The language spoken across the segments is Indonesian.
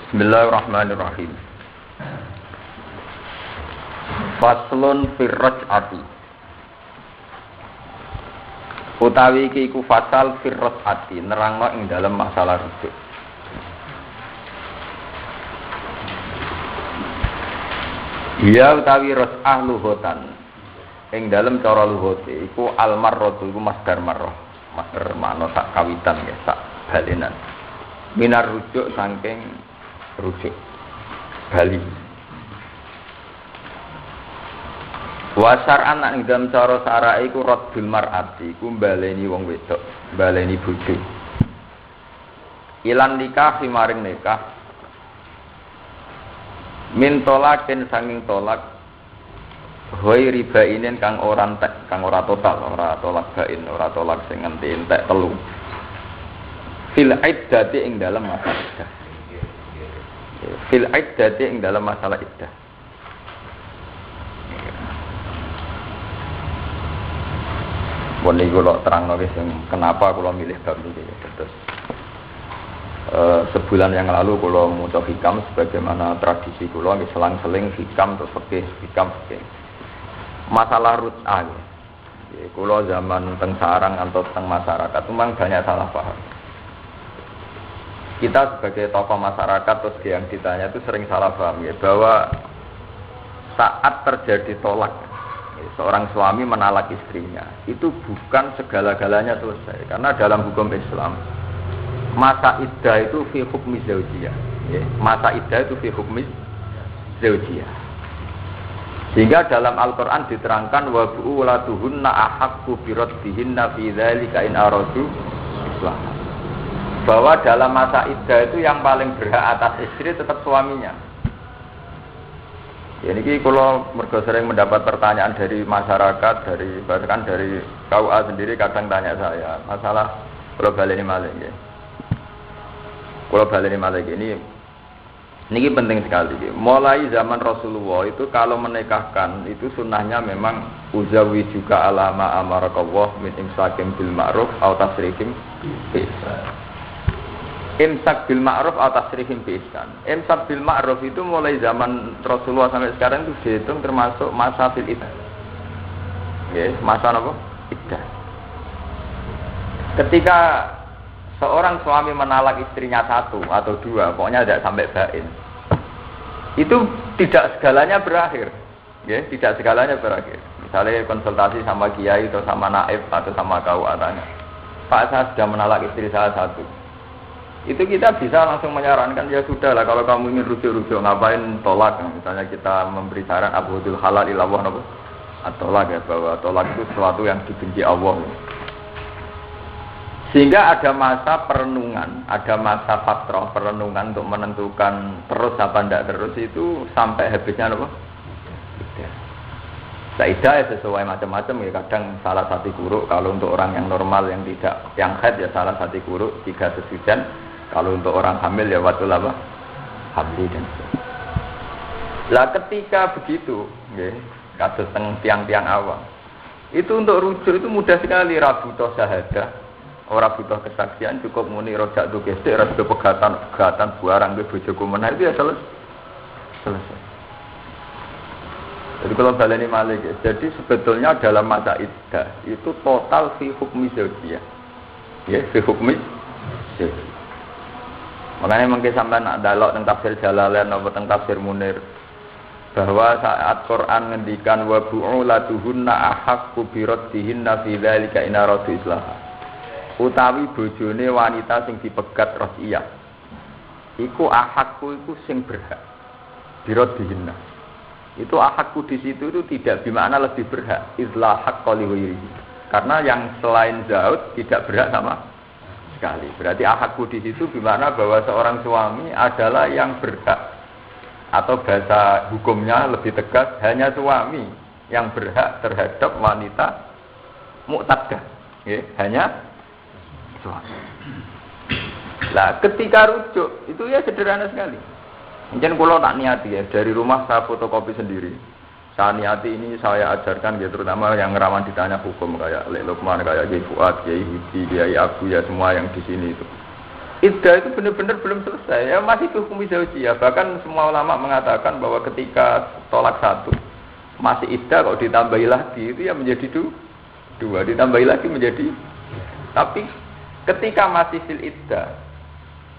Bismillahirrahmanirrahim. Faslun firraj'ati. Utawi iki iku fasal firraj'ati, nerangno ing dalam masalah rujuk. Ya utawi ras'ah luhutan. Ing dalam cara luhute iku al-marratu iku masdar marrah. Masdar makna sak kawitan ya, sak balenan. Minar rujuk saking rujuk bali wasar anak ing dalam cara syara'i iku raddul mar'ati iku baleni wong wedok baleni bojo ilan nikah maring nikah min tolakin sanging tolak hoi ribainin kang ora total ora tolak bain ora tolak sing ngenti entek telu fil iddati ing dalam masa iddah fil iddati ing dalam masalah iddah. Bon iki kula terangno wis kenapa kula milih bab iki terus. Sebulan yang lalu kula maca hikam sebagaimana tradisi kula nggih selang-seling hikam terus hikam. Masalah rut'ah. Kula zaman teng sarang atau teng masyarakat memang banyak salah paham. Kita sebagai tokoh masyarakat terus yang ditanya itu sering salah paham ya, bahwa saat terjadi tolak ya, seorang suami menalak istrinya itu bukan segala-galanya selesai karena dalam hukum Islam masa iddah itu fi hukmi zaujiyah ya, masa iddah itu fi hukmi zaujiyah sehingga dalam Al-Quran diterangkan wa bu'ulatuhunna ahaqqu biraddihinna fi dzalika in aradu islah bahwa dalam masa iddah itu yang paling berhak atas istri tetap suaminya. Ya ini kalau mergo sering mendapat pertanyaan dari masyarakat, bahkan dari KUA sendiri kadang tanya saya masalah kalau baleni malih ya. Kalau baleni malih ini penting sekali. Mulai zaman Rasulullah itu kalau menikahkan itu sunnahnya memang uzawi juga alama amarakallah min imsakim bil ma'ruf atau tasrihim bi ihsan. Imsak bil ma'ruf atau tasrihim bi ihsan. Imsak bil ma'ruf itu mulai zaman Rasulullah sampai sekarang itu dihitung termasuk masa fil iddah. Nggih, masa napa? Iddah. Ketika seorang suami menalak istrinya satu atau dua, pokoknya tidak sampai bain. Itu tidak segalanya berakhir. Nggih, tidak segalanya berakhir. Misalnya konsultasi sama kiai atau sama naib atau sama KUA tanya, Pak, saya sudah menalak istri saya satu. Itu kita bisa langsung menyarankan ya sudahlah kalau kamu ingin rujuk-rujuk ngapain tolak misalnya kita memberi saran abghadul halal ilallah tolak ya bahwa tolak itu sesuatu yang dibenci Allah sehingga ada masa perenungan ada masa fatrah perenungan untuk menentukan terus apa tidak terus itu sampai habisnya apa? Iddah ya sesuai macam-macam ya kadang salah satu kuruk kalau untuk orang yang normal yang tidak yang haid ya salah satu kuruk 3 sesudah. Kalau untuk orang hamil ya watul apa? Hamil dan lah ketika begitu, nggih, kados teng tiang-tiang awam. Itu untuk rujuk itu mudah sekali rabutoh syahadah, ora butuh kesaksian cukup muni rojak tu gesek, ora butuh pegatan barang ke bojoku menah itu ya selesai. Jadi kalau baleni malih jadi sebetulnya dalam masa iddah itu total fi hukmi zaujiyah. Ya, fi hukmi zaujiyah. Makanya mungkin sampai nak dalok tentang tafsir Jalalain atau tentang tafsir Munir bahwa saat Quran ngendikan wa bu'ulatuhunna ahaqqu biraddihinna fi dzalika in aradu islah. Utawi bojone wanita sing dipegat rasiyah. Iku ahaqqu iku sing berhak. Biraddihinna. Itu ahaqqu di situ itu tidak bermakna lebih berhak. Izla haqqo li ghairihi. Karena yang selain Zaud tidak berhak sama sekali. Berarti ahadku di situ gimana bahwa seorang suami adalah yang berhak atau bahasa hukumnya lebih tegas hanya suami yang berhak terhadap wanita mu'taddah. Ya, hanya suami. Lah ketika rujuk itu ya sederhana sekali. Mungkin kalau tak niati ya dari rumah saya fotokopi sendiri. Saya niati ini saya ajarkan ya terutama yang rawan ditanya hukum kayak Lek Lukman, kayak Kiai Fuad, Kiai Hudi, Kiai Abu ya semua yang di sini itu. Iddah itu benar-benar belum selesai, ya masih hukum zaujiyah. Bahkan semua ulama mengatakan bahwa ketika tolak satu masih iddah, kalau ditambahi lagi itu ya menjadi dua, ditambahi lagi menjadi. Tapi ketika masih fil iddah,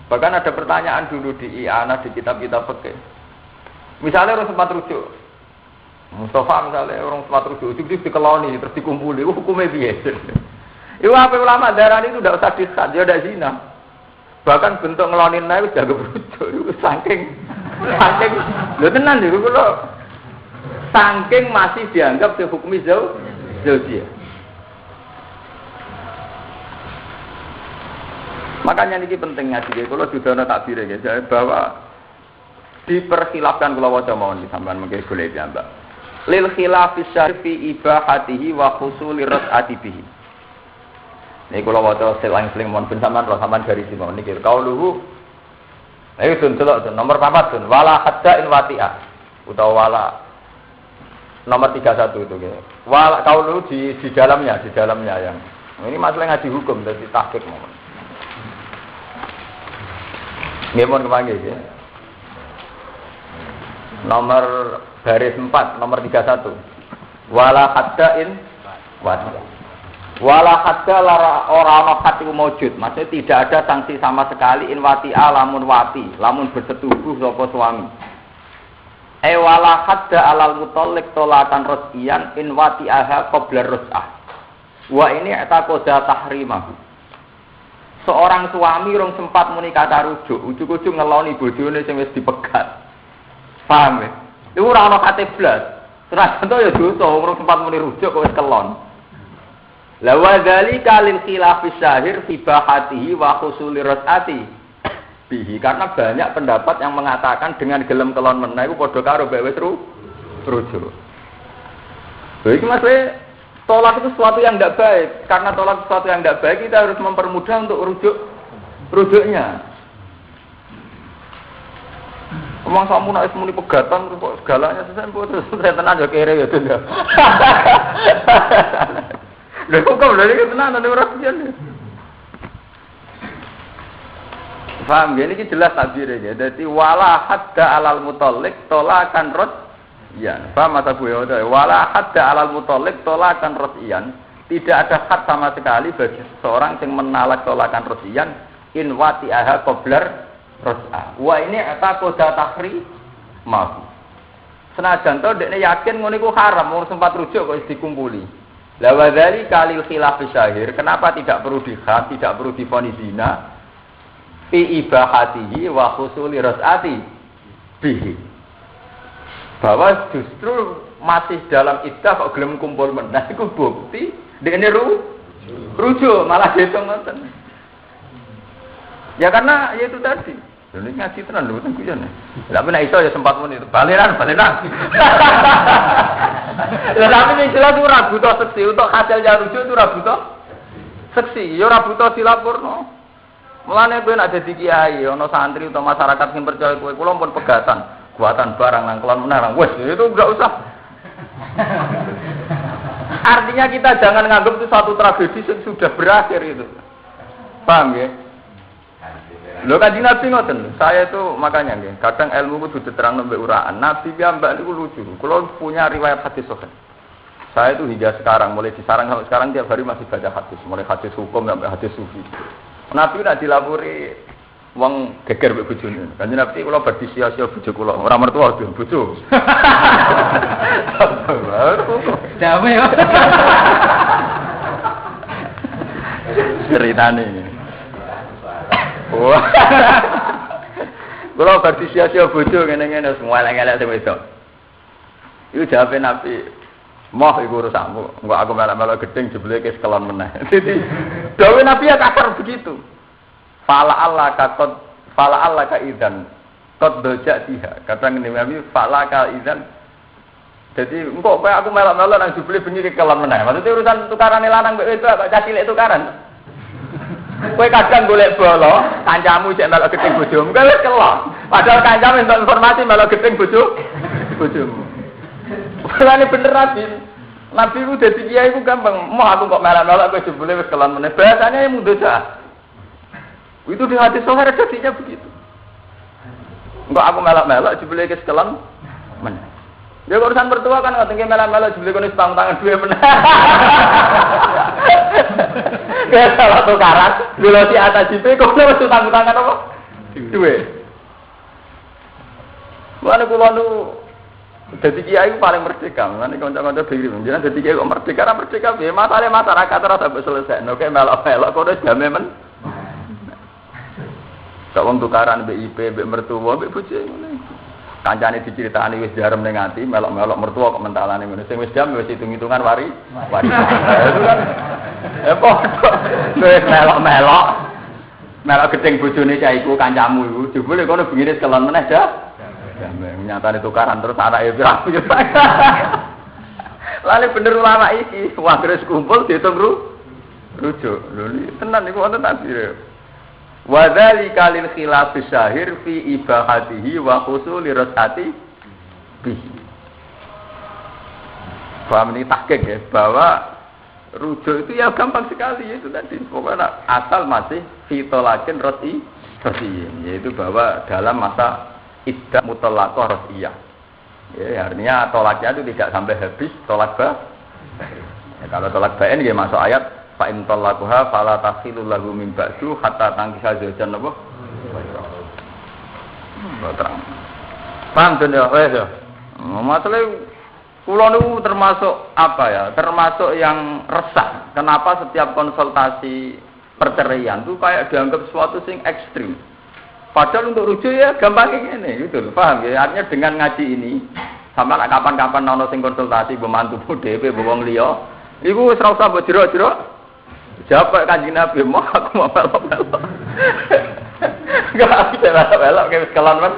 bahkan ada pertanyaan dulu di i'anah di kitab-kitab fikih. Misalnya orang sempat rujuk, Mustafa misalnya orang sempat rujuk, itu dikeloni terus dikumpuli, hukumnya biasa. Itu apa ulama darah itu tidak usah disat, dia ada zina. Bahkan bentuk ngelonin itu jaga berujuk, itu saking, lo tenan itu kalau saking masih dianggap sehukmi zaujiyah. Makanya ini penting ngaji, kalau sudah ada takbir ya, bahwa diperkhilafkan kalau wajah mohon disampaikan mungkin boleh diambak. Lil khilafis syarfi ibahatihi wa khusuli ras'ati bihi. Ini kalau waktu selang-seling mohon pensamaan roh sampan garis mau ini kau luhu. Ayo tun celok tun nomor 4 tun wala hadda in wati'ah atau wala nomor 31 itu gitu. Wala kau luhu di dalamnya yang ini masalah ngaji hukum dari tahqiq mohon. Nggih mohon kepanggih ya. Nomor baris 4 nomor 31 wala hadda in wati'ah. Wala hadda ora ana hati wujud, maksudnya tidak ada sanksi sama sekali in wati'a lamun bersetubuh sapa suami. Wala hadda alal mutalliq tolakan rus'iyan in wati'aha qabla rus'ah. Wa ini taqoda tahrimahu. Seorang suami rong sempat muni kata rujuk, ujug-ujug ngeloni bojone sing wis dipegat. Paham ya? Iku ora ana kate blas. Terus contoh ya dosa rong sempat muni rujuk kok wis kelon. La wa dzalika lil khilafis syahir fi bahatihi wa khusuli rasati bihi, karena banyak pendapat yang mengatakan dengan gelem kelon meneh iku padha karo wis rujuk. Baik maksudnya tolak itu sesuatu yang tidak baik, karena tolak sesuatu yang tidak baik kita harus mempermudah untuk rujuknya. Omong samu nek muni pegatan kok segalanya terus saya tenan yo kere yo to. Lha kok lha iki tenan ana ora piye. Paham ya ini jelas takbirnya. Dadi wala hadda alal mutalliq tolakan radyan. Paham ta Bu ya? Wala hadda alal mutalliq tolakan radyan. Tidak ada had sama sekali bagi seorang yang menalak tolakan radyan in wati'aha qablar ras'ah. Wa ini taqoda tahri mau. Senajan to dekne yakin ngono iku haram, wong sempat rujuk kok dikumpuli. La wa dzalika lil khilaf syahir, kenapa tidak perlu dihad, tidak perlu divonis zina? Fi ibahatihi wa khusuli ras'ati bihi. Bahwa justru masih dalam iddah kok gelem kumpul meneh iku bukti dekne rujuk malah dihitung ngoten. Ya karena ya itu tadi. Ini ngaji tenan lho, ten kuyon. Lah men iso ya sempat muni baliran. Lah tapi nek jelas ora butuh seksi untuk hasilnya rujuk itu ora butuh seksi, ya ora butuh dilapurno. Mulane kowe nek dadi kiai ana santri utawa masyarakat sing percaya kowe kula pun pegatan, buatan barang nang kelon menarang. Wes itu enggak usah. Artinya kita jangan nganggap itu satu tragedi yang sudah berakhir itu. Paham ya? Lho Kanjeng Nabi ngoten, saya itu makanya nggih, kadang ilmu kudu diterangno mbek uraan. Nabi piyambak niku lucu. Kula punya riwayat hadis sahih. Saya itu hingga sekarang mulai disarang sampai sekarang tiap hari masih baca hadis, mulai hadis hukum sampai hadis sufi. Nabi nak dilapori wong geger mbek bojone. Kanjeng Nabi kula badhe sia-sia bojo kula, ora mertua bojo. Dawe. Ceritane. Wah. Kalau berarti sia-sia bojo ngene-ngene semua elek-elek sing wedok. Iku jawabe Nabi, "Moh iku urusanmu, engko aku melak-melak gedeng jebule ke sekelon meneh." Jadi, dawe Nabi ya kasar begitu. Fala Allah ka idzan qad dojatiha. Kata ngene Nabi, "Fala ka idzan." Jadi, engko kowe aku melak-melak nang jebule bengi ke kelon meneh. Maksudnya urusan tukarane lanang mbek wedok kok cah cilik tukaran. Kowe kadang golek bolo, kancamu cek melok gedeng bojomu, kowe wis kelon. Padahal kancamu entuk informasi melok gedeng bojomu. Mulane bener Nabi. Nabi ku dadi kiai ku gampang. Mau aku kok melok-melok kowe jebule wis kelon meneh. Bahasane mundur dah. Itu di hadis sahih redaksinya begitu. Enggak aku melok-melok jebule ke sekelan men. Ya urusan mertua kan ngoten ki melok-melok jebule kono setang tangan duwe men. Kayak salah tukaran, dulu si atas jipe kok wis setang tangan apa? Duwe. Mana kula nu dadi kiai paling merdeka, ngene kanca-kanca bingung. Jenengan dadi kiai kok merdeka piye? Masalahe masyarakat ora sampe selesai. Nek melok-melok kok wis jame men. Kok wong tukaran BIP, mbek mertua, mbek bojo ngene. Kancane diceritani wis jarem ning ati, melok-melok mertua kok mentalane ngene. Sing wis jam wis hitung-hitungan wari. Itu kan padha. Wis melok-melok. Melok gedeng bojone cah iku kancamu iku. Jebule kono bengine kelon meneh dah. Nyatane tukaran terus anake rapi. Lali bener ulama iki, wah terus kumpul diitung rujuk. Lho tenan niku wonten takdir. Wa dzalika lil khilaf syahir fi ibahatihi wa husuli rasati bihi. Paham ini tahqiq ya, bahwa rujuk itu ya gampang sekali itu tadi. Pokoknya asal masih fitolakin roti, yaitu bahwa dalam masa iddah mutlaqah rasiyah. Ya, artinya tolaknya itu tidak sampai habis tolak ba. Ya, kalau tolak bain nggih masuk ayat fa in talaquha fala tahillu lahu min ba'du hatta tankisa zawjan apa? Terang. Paham to ya, wes ya. Masalah kula niku termasuk apa ya? Termasuk yang resah. Kenapa setiap konsultasi perceraian itu kayak dianggap sesuatu sing ekstrim. Padahal untuk rujuk ya gampang ini, gitu, paham ya? Artinya dengan ngaji ini, sama lah kapan-kapan nono sing konsultasi pembantu DP, wong liya, iku wis ora usah mbok jero-jero. Jawab Kanjeng Nabi, mau aku mau melok-melok. Enggak bisa melok-melok kayak kelon men.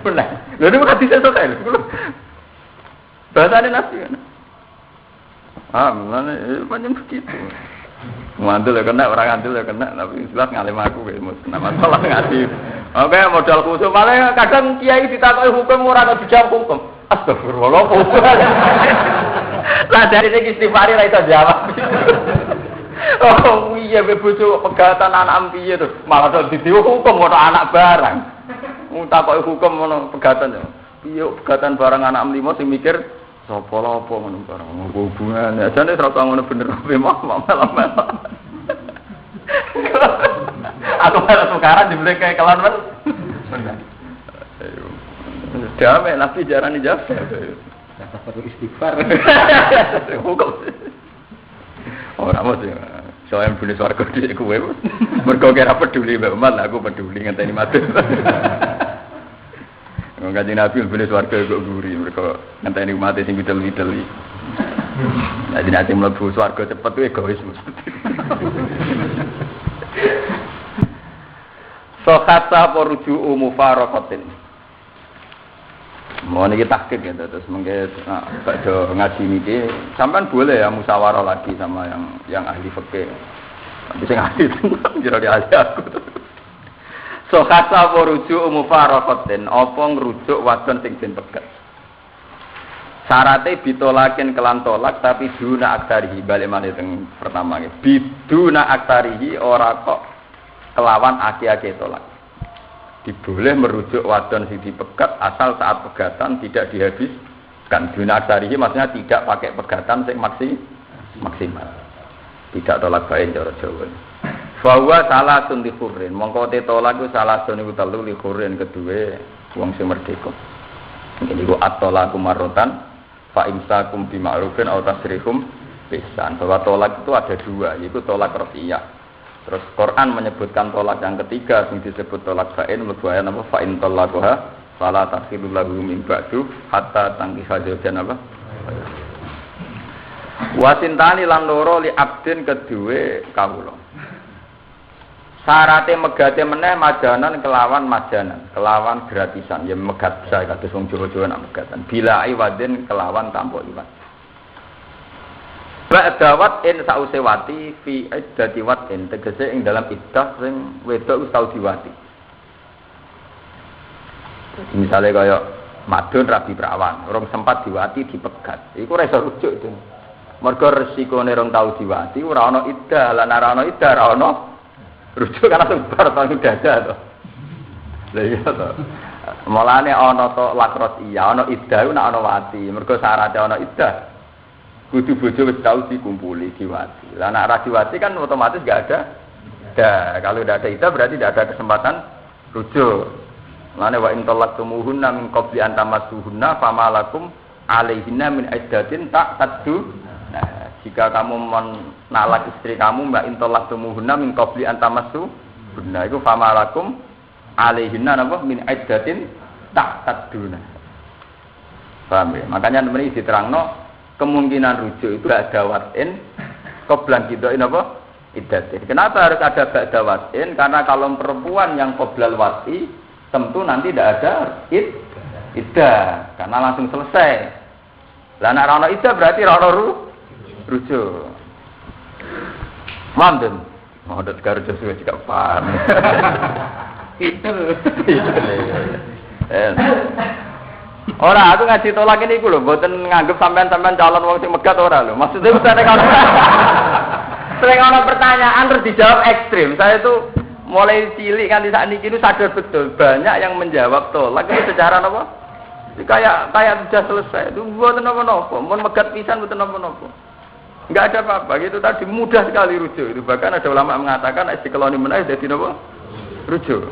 Benar. Lha niku hadis esuk ae. Bahasane Nabi kan. Mulane pancen begitu. Ngandel ya kena, orang ngandel ya kena, tapi jelas ngalim aku kayak nama masalah ngaji. Oke, modal khusus. Malah kadang kiai ditakoki hukum ora kok dijawab hukum. Astagfirullah. Lah dari iki istighfar ra iso jawab. Oh iya bojo pegatan anak piye to? Malah kok didiwu hukum ono anak barang. Takoki hukum ono pegatan yo. Piye pegatan barang anak 5 sing mikir sapa lha apa ngono barang hubungan. Ajane ora tau ngono bener apa malah. Aku malah tukaran dibeli kayak kelan men. Damai Nabi jarang dijawab. Kata perlu istighfar. Hukum. Ora mesti. Soale bune swarga dhisik kowe. Mergo kira peduli mbek umat, aku peduli ngenteni mati. Wong Kanjeng Nabi bune swarga kok guri, mergo ngenteni umat sing widel-widel iki. Jadi nanti mlebu swarga cepet kuwi egois mesti. Sokhasa poruju mufaraqatin. Mau niki tahqiq ya terus mengke bakdo ngaji niki sampean boleh ya musyawarah lagi sama yang ahli fikih. Tapi sing ahli kira dia ahli aku. Sokhasa poruju mufaraqatin apa ngrujuk wadon sing den pegat. Syaratnya bitolakin kelan tolak tapi duna aktarihi balik mana yang pertama ini biduna aktarihi ora kok kelawan aki-aki tolak. Diboleh merujuk wadon sing dipegat asal saat pegatan tidak dihabiskan. Duna aktarihi maksudnya tidak pakai pegatan sing maksimal. Tidak tolak bain cara Jawa. Bahwa salah sun dikhurin. Mongko te tolak ku salah sun iku telu dikhurin kedua wong sing merdeka. Ini ku at-tolaku marrotan fa imsakum bi ma'rufin aw tasrihum bisan. Bahwa tolak itu ada dua, yaitu tolak rafiyah. Terus Quran menyebutkan tolak yang ketiga yang disebut tolak bain mlebu ayat apa fa in talaquha fala tahillu lahu min ba'du hatta tankiha zawjan apa. Wasintani lan loro li abdin kedue kawula. Syarate megate meneh majanan kelawan gratisan ya megat saya kados wong Jawa-Jawa nak megatan bila iwadin kelawan tanpa iwad. Ba'dawat in sause wati fi iddati watin tegese ing dalam iddah sing wedok wis tau diwati. Misale kaya madun rabi prawan, urung sempat diwati dipegat. Iku ora iso rujuk itu. Mergo resikone rong tau diwati ora ana iddah, lan ora ana iddah ora ana Rujuk karena sebar to dada to. Lha iya to. Mulane ana to lakros iya, ana iddah nek ana wati. Mergo syaratnya ana iddah. Kudu bojo wis tau dikumpuli diwati. Lah nek ra diwati kan otomatis enggak ada. Kalau tidak ada iddah berarti tidak ada kesempatan rujuk. Mulane wa in talaqtumuhunna min qabli an tamassuhunna famalakum alaihinna min iddatin ta'taddu. Nah, jika kamu menalak istri kamu mbak in talaqtumuhunna min qabli an tamassuhunna iku famalakum alaihinna napa min iddatin ta'tadduna. Paham ya? Makanya ini diterangno kemungkinan rujuk itu ada watin qoblan kidoin apa? Iddatin. Kenapa harus ada ba'da watin? Karena kalau perempuan yang qoblal wati tentu nanti tidak ada iddah karena langsung selesai. Lah nek ora iddah berarti ora rujuk. Manten. Mau ada sekarang sesuai juga paham. Itu. Ora, aku ngaji tolak ini iku lho, mboten nganggep sampean-sampean calon wong sing megat ora lho. Maksudnya usane kalau sering ana pertanyaan terus dijawab ekstrim. Saya itu mulai cilik kan di saat ini sadar betul banyak yang menjawab tolak itu secara apa? Kayak sudah selesai. Itu mboten napa-napa, mun megat pisan mboten napa-napa. Enggak ada apa-apa, gitu tadi mudah sekali rujuk. Itu bahkan ada ulama mengatakan istiqlani menaik jadi napa? Rujuk.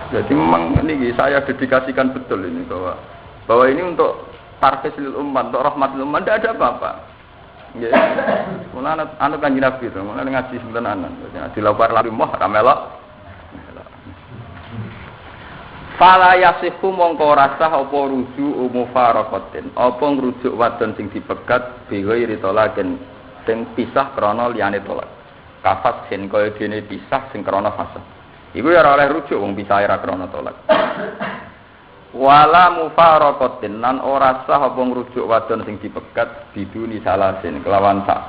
Jadi memang ini saya dedikasikan betul ini bahwa ini untuk tarfis lil umat, untuk rahmat lil umat, tidak ada apa-apa. Ya, mulane anu Kanjeng Nabi itu, mulane ngaji sinten anan. Ngaji lapar lari moh ramelok. Fala yasihu mongko rasah apa rujuk mufaraqatin. Apa ngrujuk wadon sing dipegat biwiri tolaken sing pisah krana liyane tolak. Kafat sin kaya dene pisah sing krana fase. Iku ya ora oleh rujuk wong pisah ora krana tolak. Wala mufaraqatin lan ora sah apa ngrujuk wadon sing dipegat biduni salasin kelawan sak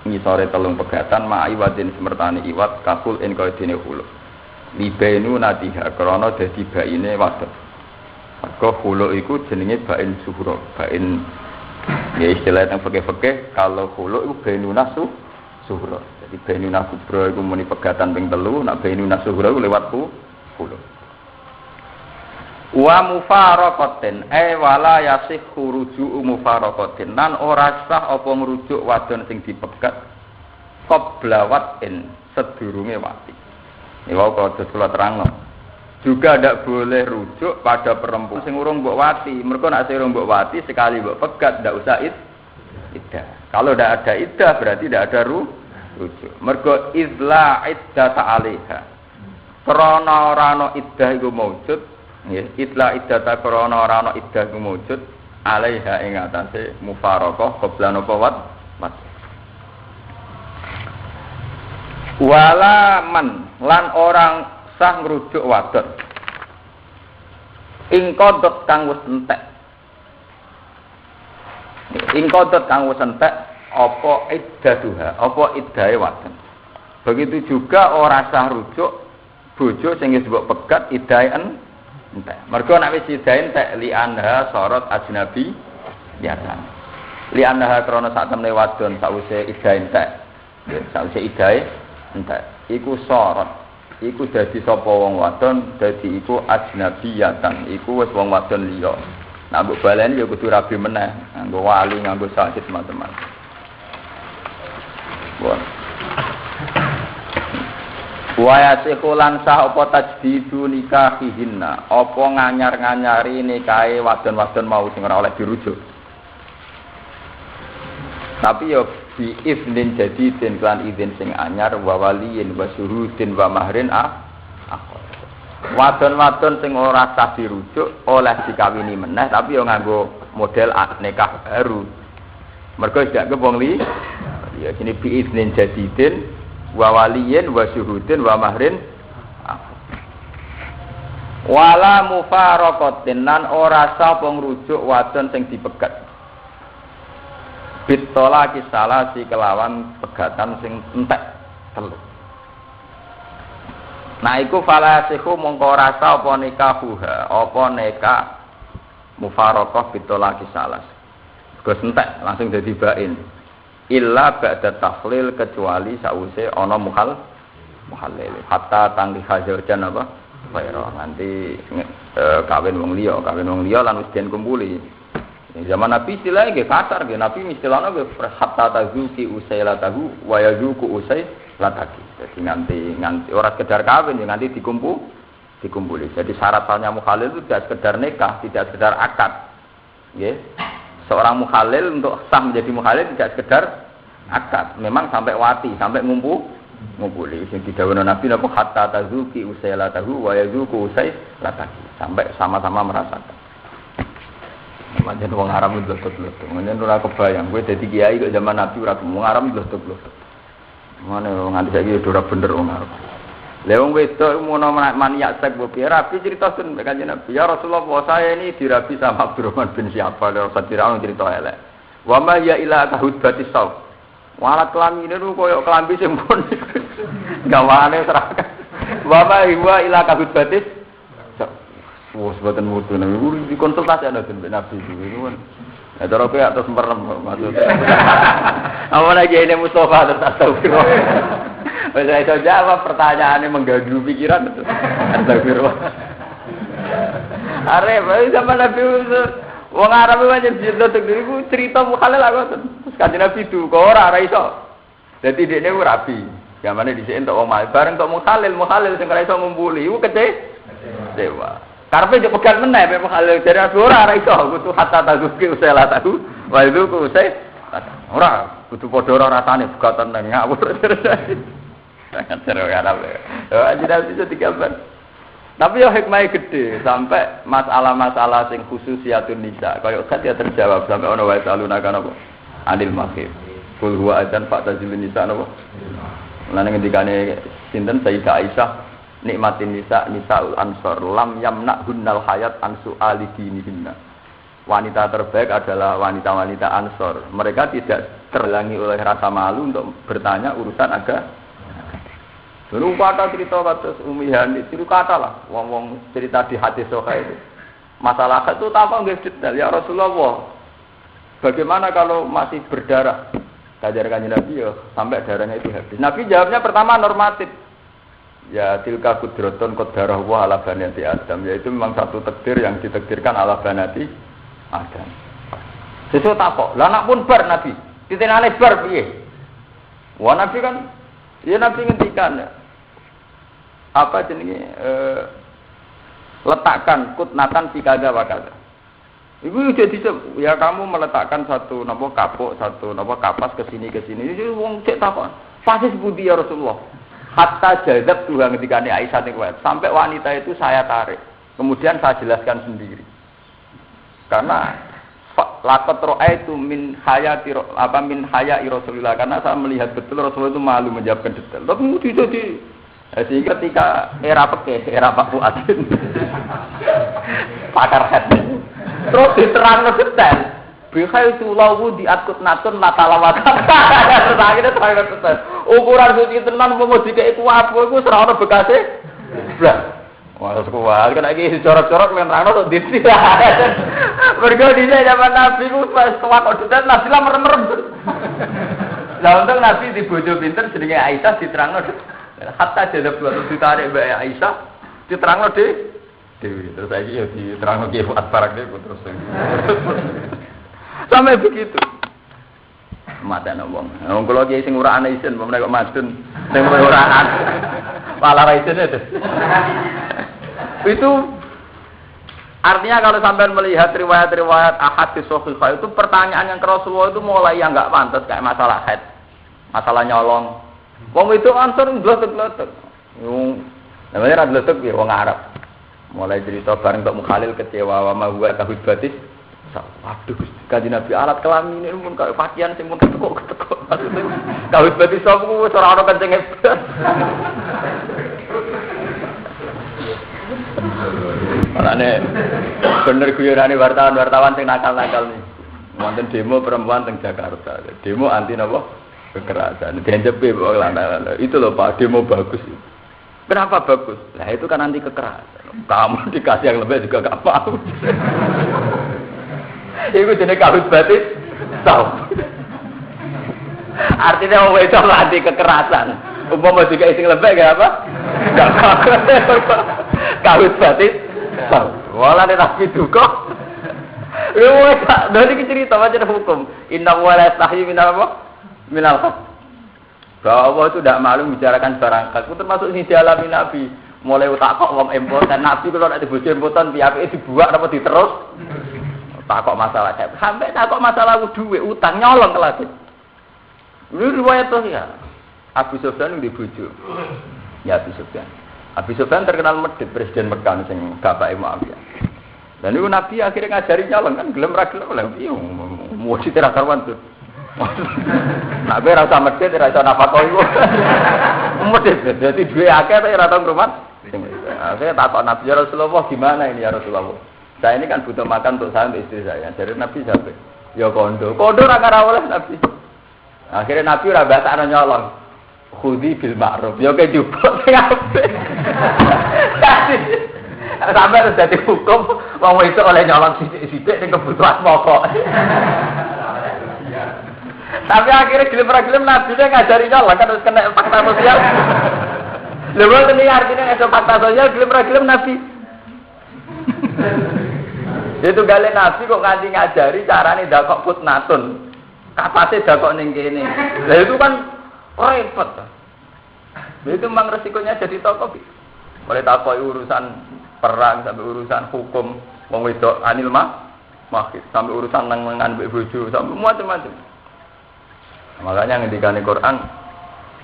ngisore telung pegatan ma'i wadin semertane iwat kakul en kaya dene hulu. Libenu natiha krana dadi baine wadon. Mergo hulu iku jenenge bain suhra, bain ya istilah teng fikih-fikih kalau hulu iku bainuna suhra. Jadi bainuna kubra iku muni pegatan ping 3, nek bainuna suhra iku lewat hulu. Wa mufaraqatin wala yasihhu ruju'u mufaraqatin nan ora sah apa ngrujuk wadon sing dipegat qabla watin sedurunge wati. Niku kula terangno. Juga ndak boleh rujuk pada perempuan sing urung mbok wati. Mergo nek sing urung mbok wati sekali mbok pegat ndak usah iddah. Kalau ndak ada iddah berarti ndak ada rujuk. Mergo izla iddata 'alaiha. Krana ora ana iddah iku maujud. Nggih, itla iddata krana ora ana iddah ku wujud alaiha ing atase mufaraqah qabla napa wat. Wala man lan orang sah ngrujuk wadon. Ing kodot kang wis entek. Ing kodot kang wis entek apa iddaduha, apa iddahe wadon. Begitu juga ora sah rujuk bojo sing wis mbok pegat iddahe entek. Mergo nek wis iddahe entek li anha sorot ajnabi biasa. Li anha krana sak temne wadon sawise iddahe entek. Ya sawise iddahe entek. Iku sorot. Iku dadi sapa wong wadon dadi iku ajnabiyatan. Iku wis wong wadon liya. Nek mbok baleni ya kudu rabi meneh, nganggo wali, nganggo sakit teman-teman. Wah. Waya sekulan sah apa tajdidu nikahihinna apa nganyar-nganyari nikahe wadon-wadon mau sing ora oleh dirujuk. Tapi ya bi iznin jadidin lan izin sing anyar wa waliyin wa syuhudin wa mahrin wadon-wadon sing ora sah dirujuk oleh dikawini meneh tapi ya nganggo model nikah baru. Mergo dak wong li ya sini bi iznin jadidin wa waliyin wa syuhudin wa mahrin wala mufaraqatin lan ora sah ngrujuk wadon sing dipegat bitola kisalasi kelawan pegatan sing entek telu. Nah iku falasihu mongko ora sah apa nikahuha apa nikah mufaraqah bitola kisalas Gus entek langsung dadi bain illa ba'da takhlil kecuali sause ana muhalil. Hatta tangki hajajan apa? Bayro nanti kawin wong liya lan wis den kumpuli. Zaman Nabi istilahnya nggih kasar nggih. Nabi istilahnya nggih hatta tazuki usailatahu wa yazuku usailataki. Jadi nganti ora sekedar kawin ya nganti dikumpuli. Jadi syaratnya mukhalil itu tidak sekedar nikah, tidak sekedar akad. Nggih. Seorang mukhalil untuk sah menjadi mukhalil tidak sekedar akad, memang sampai wati, sampai ngumpuli. Sing didhawuhna Nabi napa hatta tazuki usailatahu wa yazuku usailataki. Sampai sama-sama merasakan. Manjen wong Arab itu lho. Manjen ora kebayang kowe dadi kiai kok zaman Nabi ora wong Arab lho. Mane nganti saiki ora bener wong Arab. Lha wong wedok ngono maniak sek piye rabi cerita sun Kanjeng Nabi. Ya Rasulullah, saya ini dirabi sama Abdurrahman bin Syafal ora sadira cerita elek. Wa ma ya ila tahudbatis saw. Walat kelamine niku koyo klambi sing pun gawane serahkan. Wa ma huwa ila tahudbatis wah, sebatan mutu nabi dikonsultasi ana dengan Nabi itu kan. Ya cara kowe atus merem maksudnya. Apa lagi ini Mustafa terus astagfirullah. Wis iso jawab pertanyaane mengganggu pikiran itu. Astagfirullah. Arep zaman Nabi wong Arab wae jeneng iku cerita mukhalil aku terus Kanjeng Nabi itu kok ora iso. Dadi dekne ku rabi. Zamane dhisik entuk wong mal bareng entuk mukhalil sing ora iso ngumpuli iku kecewa. Karepe yo pegat meneh mek mukhalil jare ora iso kudu hatta tazuki usela tahu wa itu ku usai ora kudu padha ora rasane begatan nang ngawur. Sangat seru ya Arab. Jadi bisa digambar. Tapi yo hikmahnya gede sampai masalah-masalah sing khususiyatun nisa kaya ya terjawab sampai ana wae saluna kan apa anil makhif. Kul huwa adzan fa'tazilun nisa napa. Lan ngendikane sinten Sayyidah Aisyah nikmatin nisaul ansor lam yamna hunnal hayat ansu alidinihinna. Wanita terbaik adalah wanita-wanita ansor. Mereka tidak terhalangi oleh rasa malu untuk bertanya urusan agama. Dulu kata cerita kados Umi Hani, itu kata lah wong-wong cerita di hadis Sahih itu. Masalah itu tampak nggih detail ya Rasulullah. Bagaimana kalau masih berdarah? Kajar-kajar Nabi ya sampai darahnya itu habis. Nabi jawabnya pertama normatif. Ya tilka kudratun qadarah wa ala banati Adam, yaitu memang satu takdir yang ditakdirkan ala banati Adam. Sesuk takok, lah anak pun bar Nabi. Titenane bar piye? Wah Nabi kan ya Nabi ngendikan apa jenenge letakkan kutnatan fi kaza wa kaza. Ibu jadi ya kamu meletakkan satu napa kapuk, satu napa kapas ke sini. Itu wong cek takon. Pasti budi ya Rasulullah. Hatta jazab Tuhan ketika ini Aisyah sampai wanita itu saya tarik. Kemudian saya jelaskan sendiri. Karena laqad ra'aitu min hayati min haya'i Rasulullah, karena saya melihat betul Rasulullah itu malu menjawabkan detail. Tapi jadi sehingga ketika era Pak Fuadin pakar hadis terus diterangkan detail. Bihai itu lawu diatkut natun latalawat. Terus akhirnya terangkan detail. Ukuran suci tenan mau dikek iku apa iku ora ono bekase. Blas. Wah, sekolah kan lagi corok-corok men rano tok diti. Mergo dise zaman Nabi ku pas kok detail Nabi lah merem-merem. Lah untung Nabi di bojo pinter jenenge Aisyah diterangno. Hatta jadab dua ditarik Mbak Aisyah diterangno Dewi. Terus saiki ya diterangno Ki Fuad Barak terus. Sampai begitu. Mata wong. Wong kula ki sing ora ana isin, pemene kok madun. Sing ora ana. Malah ra isin itu. Itu artinya kalau sampean melihat riwayat-riwayat ahadits sahihah itu pertanyaan yang ke Rasulullah itu mulai yang enggak pantas kayak masalah haid, masalah nyolong. Wong itu ansor ndlotek-ndlotek. Wong namanya ra ndlotek ya wong Arab. Mulai cerita bareng tok mukhalil kecewa wa ma huwa tahud batis. Waduh Gusti Kanjeng Nabi alat kelamin ini mun kaya pakaian sing mun ketekuk. Maksudnya tahud batis sapa ku wis ora ono kenceng hebat. Malane bener guyonane wartawan sing nakal-nakal nih. Wonten demo perempuan teng Jakarta. Demo anti napa? Kekerasan. Dianjepe kok lanang. Itu loh Pak, demo bagus. Kenapa bagus? Lah itu kan anti kekerasan. Kamu dikasih yang lebih juga enggak mau. Iku jenenge kahut batis. Tahu. Artinya wong wedok anti kekerasan. Umpama dikai sing lembek gak apa? Gak kawit batis. Wala nek Nabi duka. Lha kok dari cerita macam hukum. Inna wala tahyi minal apa? Minal haq. Bahwa Allah itu tidak malu membicarakan barang hak. Itu termasuk ini dialami Nabi. Mulai takok wong impotan Nabi kalau ada bojo impotan piyapike dibuak apa diterus. Takok masalah saya. Sampai takok masalah duit utang nyolong kelas. Ini riwayat tuh ya. Abu Sufyan di bojo. Ya Abu Sufyan. Abu Sufyan terkenal medhit presiden Mekah sing bapake Muawiyah. Dan itu Nabi akhirnya ngajari nyolong kan gelem ra gelem lha piye mau ditera karwan tuh. Nak kowe ra usah medhit ra iso nafkah iku. Medhit dadi duwe akeh tapi ra tau ngrumat. Saya takut Nabi ya Rasulullah gimana ini ya Rasulullah. Saya ini kan butuh makan untuk saya untuk istri saya. Jadi Nabi sampai ya kondo ra karo oleh Nabi. Akhirnya Nabi ora basakno nyolong. Khudi bil ma'ruf. Ya ke jupuk sing apik. Sampai terus dadi hukum wong wedok oleh nyolong sithik-sithik ning kebutuhan pokok. Tapi akhirnya gelem Nabi ngajari nyolong kan terus kena fakta sosial. Lha wonten iki artine nek fakta sosial gelem Nabi. Itu gale Nabi kok nganti ngajari carane dakok putnatun. Kapase dakok ning kene. Lah itu kan repot. Itu memang resikonya jadi tokoh. Mulai takoki urusan perang sampai urusan hukum wong wedok anil mahid sampai urusan nang mbek bojo sampai macam-macam. Makanya ngendikane Quran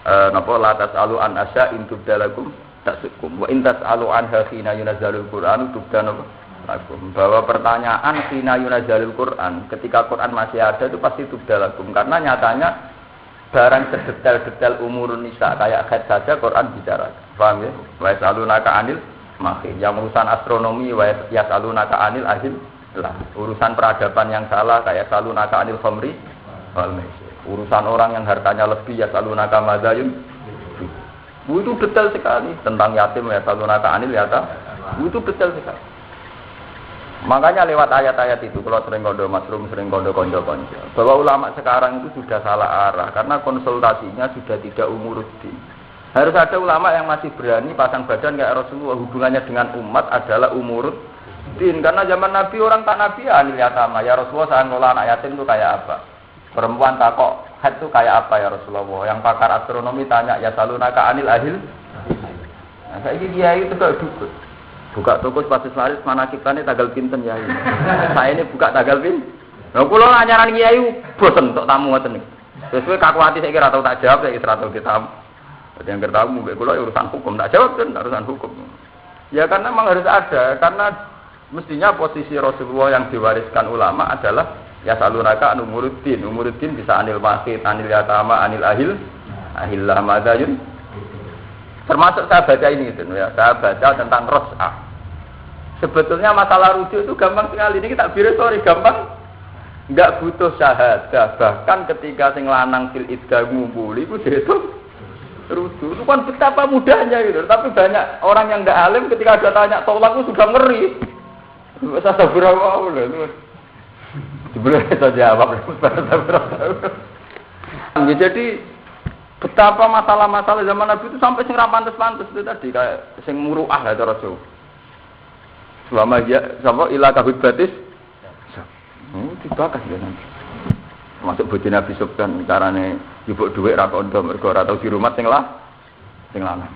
napa la tasalu an asya in tubdalakum tasukum wa in tasalu an hina yunazzalul Quran tubdana lakum. Bahwa pertanyaan hina yunazzalul Quran ketika Quran masih ada itu pasti tubdalakum karena nyatanya barang sedetail-detail umurun nisa kayak haid saja Quran bicara. Paham ya? Wa yasalunaka anil mahid. Yang urusan astronomi wa yasalunaka anil ahil lah. Urusan peradaban yang salah kayak yasalunaka anil khamri wal maisir. Urusan orang yang hartanya lebih yasalunaka madzayun. Itu detail sekali tentang yatim yasalunaka anil yatim. Itu detail sekali. Makanya lewat ayat-ayat itu kalau sering kondo masrum, sering kondo konco-konco bahwa ulama sekarang itu sudah salah arah karena konsultasinya sudah tidak umuruddin. Harus ada ulama yang masih berani pasang badan kayak Rasulullah hubungannya dengan umat adalah umuruddin karena zaman Nabi orang tak Nabi anil yatama ya Rasulullah saya ngelola anak yatim itu kayak apa? Perempuan takok haid itu kayak apa ya Rasulullah? Yang pakar astronomi tanya ya salunaka anil ahil. Nah, saya ini kiai itu kayak dukun. Buka toko sepatu selaris mana kita nih tanggal pinten ya ini. Saya ini buka tanggal pinten. Nah, kalau nyaran kiai bosen untuk tamu ngoten niku. Sesuai kaku hati saya kira tahu tak jawab saya kira tahu kita. Yang bertamu mbek kula urusan hukum tak jawab kan urusan hukum. Ya karena memang harus ada karena mestinya posisi Rasulullah yang diwariskan ulama adalah ya salunaka umuruddin. Umuruddin bisa anil mahid, anil yatama, anil ahillah madzayun. Termasuk saya baca ini gitu ya. Saya baca tentang ros'ah. Sebetulnya masalah rujuk itu gampang sekali. Ini kita sorry gampang. Enggak butuh syahadah. Bahkan ketika sing lanang fil iddah ngumpuli itu dihitung rujuk. Itu kan betapa mudahnya gitu. Tapi banyak orang yang enggak alim ketika ada tanya tolak itu sudah ngeri. Saya berapa itu. Sebenarnya saya jawab. Jadi betapa masalah-masalah zaman Nabi itu sampai sing ra pantes-pantes itu tadi kayak sing muruah lah cara Jawa. Selama dia sapa ila kabut batis. Dibakar ya nanti. Masuk bojo Nabi Sufyan carane njupuk dhuwit ra kondo mergo ora tau di rumah sing lanang.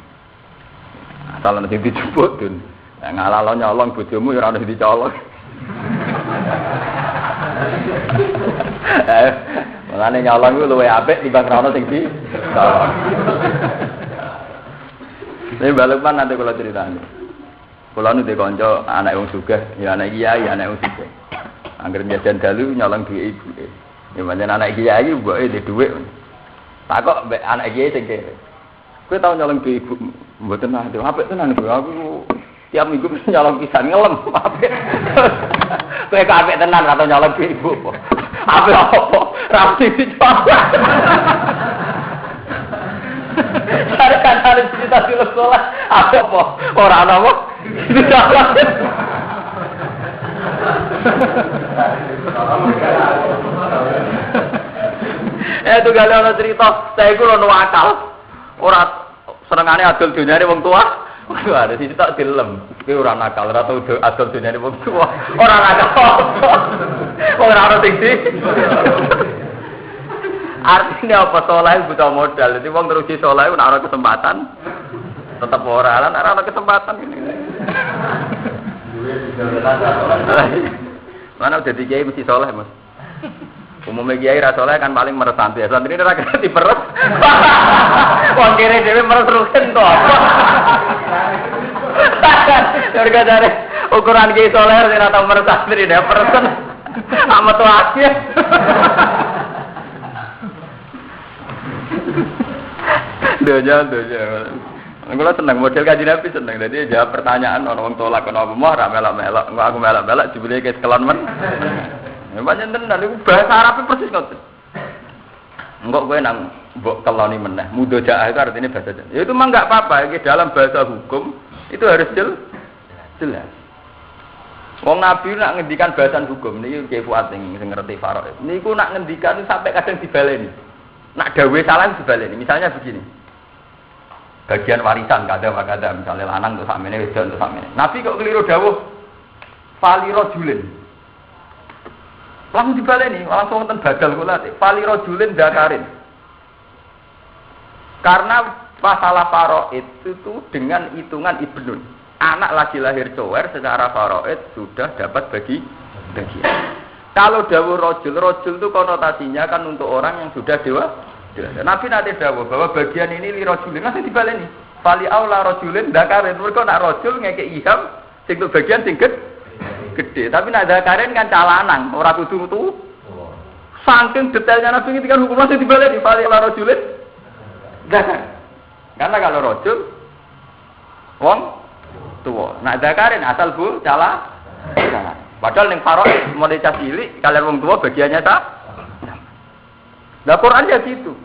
Asal nanti dijupuk dun. Ngalalo nyolong bojomu ya ora ono dicolong. Mulane nyolong ku luwih apik timbang rono sing di colong. Ini balapan nanti kalau ceritanya. Kalau nu dikonco anak wong sugih, ya anak kiai, anak wong sugih. Angger jajan dalu nyolong duwe ibuke. Ya pancen anak kiai mboke ndek dhuwit. Takok mbek anak kiai sing kere. Kowe tau nyolong duwe ibu mboten nate. Apik tenan Bu. Aku tiap minggu nyolong pisan ngelem apik. Kowe kok apik tenan ra tau nyolong duwe ibu. Apik apa? Ra dicoba. Cari cerita di sekolah apa? Orang apa? Itu gale ana cerita, saya iku ono akal. Ora senengane adol dunyane wong tua. Wah, ada sisi tak dilem. Kuwi ora nakal, ora tau adol dunyane wong tua. Ora nakal. Ora ono sing di. Artinya apa soleh butuh modal. Jadi wong terus soleh ora ono kesempatan. Tetep ora ono kesempatan ini. Mana udah kiai mesti soleh, Mas. Umumnya kiai ra soleh kan paling meres santri. Santri ini ra kena diperes. Wong kere dhewe meres rugen to. Harga dari ukuran kiai soleh ora tau meres santri dhewe persen. Amat wae. Doja. Kalau seneng model kaji Nabi seneng, jadi jawab pertanyaan orang tolak kenapa mau melak, aku melak jebule kayak sekelan men. Banyak tenan, itu bahasa Arabnya persis ngoten. Enggak gue nang mbok keloni meneh, mudojaah itu artinya bahasa Jawa. Ya itu mah enggak apa-apa, dalam bahasa hukum itu harus jelas. Wong Nabi nak ngendikan bahasan hukum niki Kiai Fuad sing ngerti faraid. Niku nak ngendikan sampai kadang dibaleni. Nak dawuh salah dibaleni. Misalnya begini. Bagian warisan kada misalnya lanang untuk sakmene wedok untuk sakmene. Nabi kok keliru dawuh fali rajulin. Langsung dibaleni, langsung wonten badal kula fali rajulin dzakarin. Karena masalah faraid itu dengan hitungan ibnun. Anak lagi lahir cowok secara faraid sudah dapat bagian. Kalau dawuh rajul itu konotasinya kan untuk orang yang sudah dewasa. Nabi nanti dawuh bahwa bagian ini li rajulin langsung dibaleni. Fali aula rajulin dzakarin. Mergo nak rajul ngekeki iham sing untuk bagian sing gede. Tapi nak dzakarin kan calanang, ora kudu metu. Saking detailnya Nabi ngendikan hukum langsung dibaleni fali aula rajulin dzakar. Karena kalau rajul wong tua. Nak dzakarin asal bu cala. Padahal ning faraid mulai cilik kalian wong tua bagiannya tak. Nah Quran ya gitu.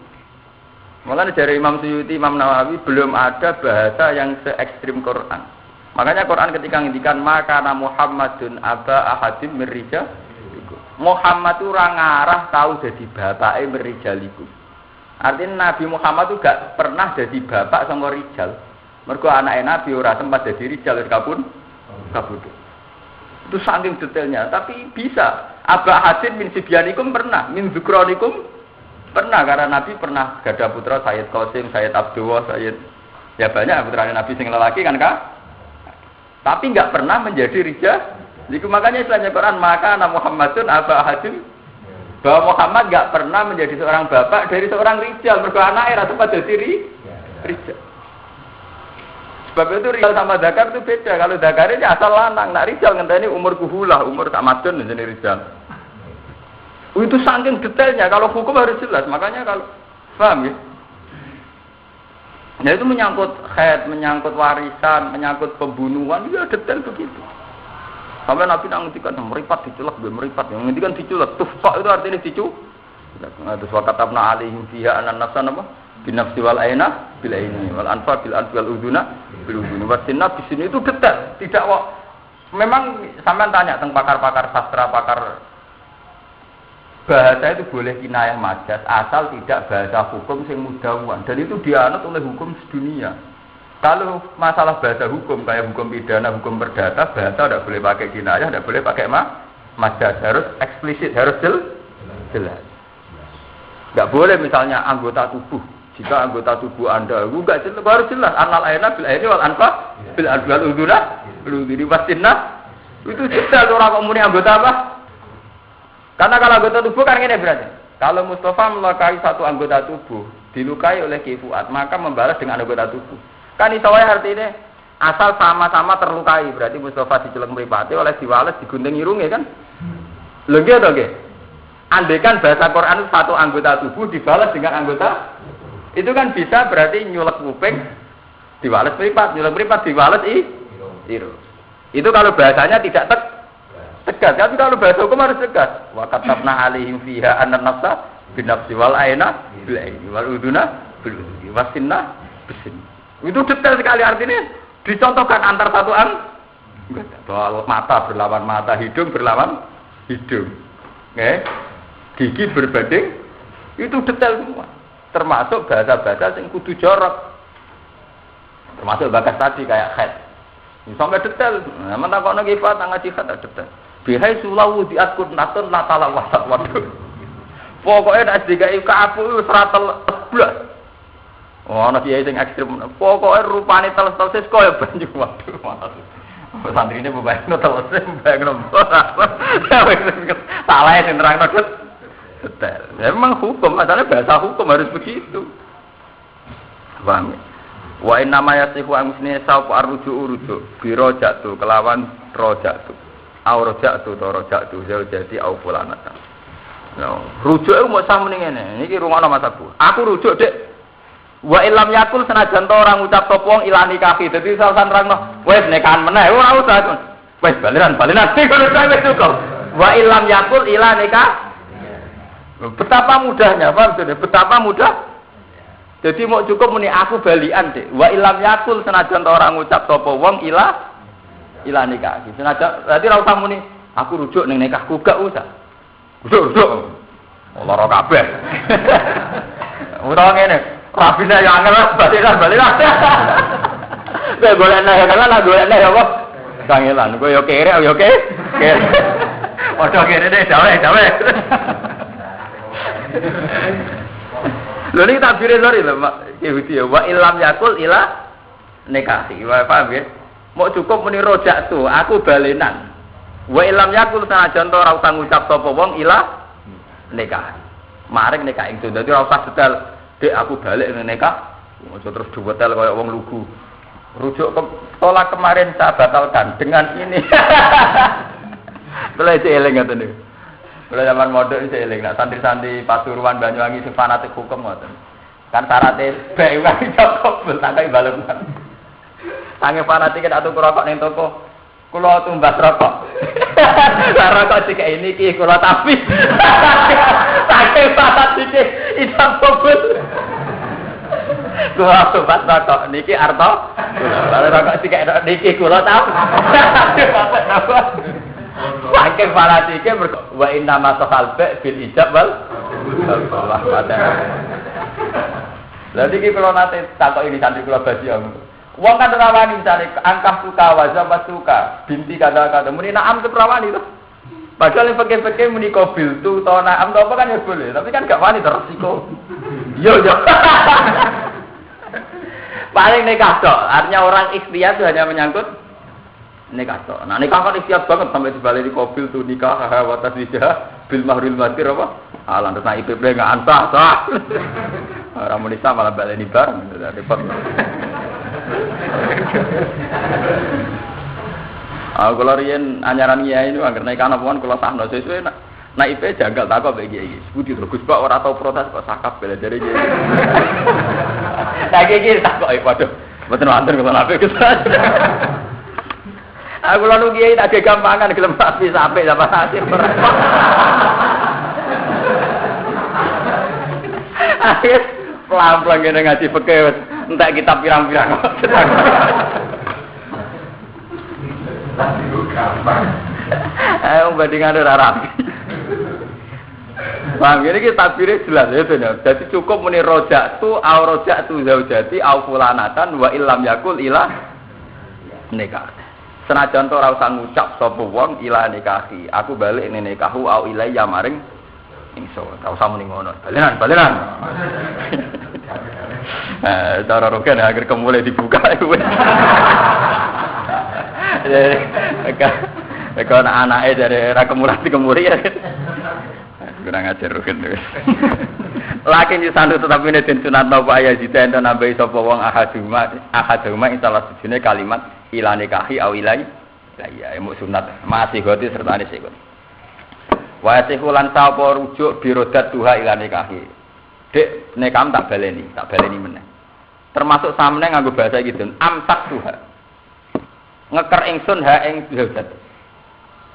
Makanya dari Imam Suyuti, Imam Nawawi belum ada bahasa yang se-ekstrim Quran. Makanya Quran ketika ngendikan maka Muhammadun aba ahadim mirija. Muhammad itu orang ngarah tahu jadi bapake mirrijalikum. Artinya Nabi Muhammad itu gak pernah jadi bapak sangka rijal. Mergo anake Nabi ora sempat jadi rijal kabun. Itu saking detailnya, tapi bisa. Aba ahadim min sibyanikum pernah, min dzikronikum pernah, karena Nabi pernah gada putra Sayyid Qasim, Sayyid Abdullah, Sayyid ya banyak putra Nabi sing lelaki kan Kak. Tapi enggak pernah menjadi rijal. Jadi makanya istilahnya Quran maka Muhammadun aba hadim, bahwa Muhammad enggak pernah menjadi seorang bapak dari seorang rijal, mergo anake ra sempat dadi rijal. Sebab itu rijal sama zakar itu beda. Kalau zakar ini asal lanang, nak rijal ngenteni umur kuhulah, umur tak madun jadi rijal. Itu saking detailnya, kalau hukum harus jelas, makanya kalau paham ya? Ya itu menyangkut haid, menyangkut warisan, menyangkut pembunuhan, itu detail begitu. Sampai Nabi ngendikan meripat diculak, meripat, yang ngendikan diculak, tufak itu artinya diculak. Terus wakatabna alaihim fiha anan nafsan apa? Binafsi wal aina bil aini wal anfa bil anfi wal uduna bil uduni wasinna di sini itu detail, tidak memang sampean tanya tentang pakar-pakar sastra, pakar bahasa itu boleh kinayah majas asal tidak bahasa hukum sing mudawan, dan itu dianut oleh hukum sedunia. Kalau masalah bahasa hukum kayak hukum pidana, hukum perdata, bahasa tidak boleh pakai kinayah, tidak boleh pakai majas, harus eksplisit, harus jelas. Tidak boleh misalnya anggota tubuh. Jika anggota tubuh Anda enggak jelas, harus jelas anal aina bil aini wal anfa bil adwal uduna bil uduni wasinna. Itu jelas orang komuni anggota apa? Karena kalau anggota tubuh kan ini berarti. Kalau Mustafa melukai satu anggota tubuh, dilukai oleh Kiai Fuad, maka membalas dengan anggota tubuh. Kan itu artinya asal sama-sama terlukai, berarti Mustafa dicelek mripate oleh diwales digunting irunge kan? Lho nggih to nggih. Andaikan bahasa Quran itu satu anggota tubuh dibalas dengan anggota, itu kan bisa berarti nyulek kuping diwales mripat, nyulek mripat diwales irung. Itu kalau bahasanya tidak tegas, tapi kalau bahasa hukum harus tegas. Wa katabna alaihim fiha anna nafsa binafsi wal aina bil aini wal uduna bil uduni wasinna bisin. Itu detail sekali artinya dicontohkan antar satu mata berlawan mata, hidung berlawan hidung. Gigi berbanding, itu detail semua. Termasuk bahasa-bahasa yang kudu jorok. Termasuk bakas tadi kayak head. Sampai detail. Nah, mentakokno kifat ngaji head detail. Bihai sulawu diakur natun latala wasat waduh. Pokoknya nek digawe kapu wis ra teleblas. Oh, ana kiai sing ekstrem. Pokoknya rupane teles-teles kaya banyu waduh. Santri ini bebayangno teles, bebayangno. Salah sing nerangno detail. Memang hukum, asalnya bahasa hukum harus begitu. Paham ya? Wa inna ma yasifu amsni sa'u arruju birojatu kelawan rojatu. Au rojatu to rojatu jadi au fulanata. No, rujuk iku mok sah muni ngene. Niki rungono Mas Abu. Aku rujuk, Dik. Wa illam yakul senajan to orang ngucap sapa wong ilani kaki. Dadi salah nerangno, wis nekahan meneh ora usah. Wis baliran. Ngono wis cukup. Wa illam yakul ilani kaki. Betapa mudahnya, paham sudah? Betapa mudah. Jadi mau cukup muni aku balian, Dik. Wa illam yakul senajan orang ngucap sapa wong ila nikah. Senajan berarti ora usah muni aku rujuk ning nikahku gak usah. Rujuk. Lara kabeh. Ora ngene. Rabine yo angel baliran. Kowe golekne ya kan golekne ya apa? Kangelan. Kowe yo kere yo ke. Padha kene deh dawe. Lho niki tabire lori lho Mak Yahudi ya wa illam yakul ila nikahi. Wa paham ya? Mau cukup muni rojak tu, aku balenan. Wa illam yakul sanajan to ora usah ngucap sapa wong ila nikah. Maring nikah itu. Dadi ora usah detail, Dik aku balik ning nikah. Ojo terus detail kaya wong lugu. Rujuk tolak kemarin saya batalkan dengan ini. Mulai eling ngoten niku. Mulai zaman modern isih eling nek santri-santri Pasuruan Banyuwangi sing fanatik hukum ngoten. Kan syaratnya bae wae cukup tak balenan. Sange fanatik nek tuku rokok ning toko. Kula tumbas rokok. Lah rokok sik ini iki kula tapi. Sange fanatik iso bobot. Kula tumbas rokok niki arto. Lah rokok sik niki kula tau. Saking fanatik wa inna ma sahalba bil ijab wal Allah padha. Lah iki kula nate takok ini santri kula badi wong kan ora wani misale angkah suka wajah suka binti kata-kata muni naam ke prawani to. Padahal yang pakai muni kobil tu to naam to apa kan ya boleh, tapi kan gak wani resiko. Yo. Paling nikah tok, artinya orang ikhtiar itu hanya menyangkut nikah tok. Nah nikah kan ikhtiar banget sampai dibalik di kobil tu nikah wa tasbih bil mahril matir apa? Alan terus IPP enggak antah sah. Ora muni malah baleni bareng repot. Aku kalau riyen anyaran kiai itu anggar naik anak puan kalau sahno sesuai nak IP janggal tak kok bagi kiai. Budi Gus Pak ora tau protes kok sakap bela dari kiai. Tak kiai tak kok waduh. Mboten wonten kok nape Gus. Aku lalu kiai tak gampangan gelem sapi sampai sama nasib. Akhir pelan-pelan ngene ngaji fikih entek kitab pirang-pirang. Bandingan ora rapi. Paham ini kita tabire jelas ya bener. Jadi cukup muni rojatu au rojatu zaujati au fulanatan wa illam yakul ila nikah. Senajan to ora usah ngucap sapa wong ila nikahi. Aku balik ning nikahu au ilayya maring ingsun. Ora usah muni ngono. Balenan. Cara roken akhir kemulai dibuka iku. Kalau anaknya dari rakemurah dikemuri ya. Kurang ajar roken. Lakin di sandu tetapi ini den sunat napa ayat jita ento nambahi sapa wong ahaduma salah sijine kalimat ila nikahi au ilai. Lah iya emu sunat masih goti sertane sikut. Wa sikulan sapa rujuk birodat tuha ila nikahi. Dek nekam tak baleni meneh. Termasuk samne nganggo bahasa iki den amsak tuha. Ngeker ingsun ha ing birodat.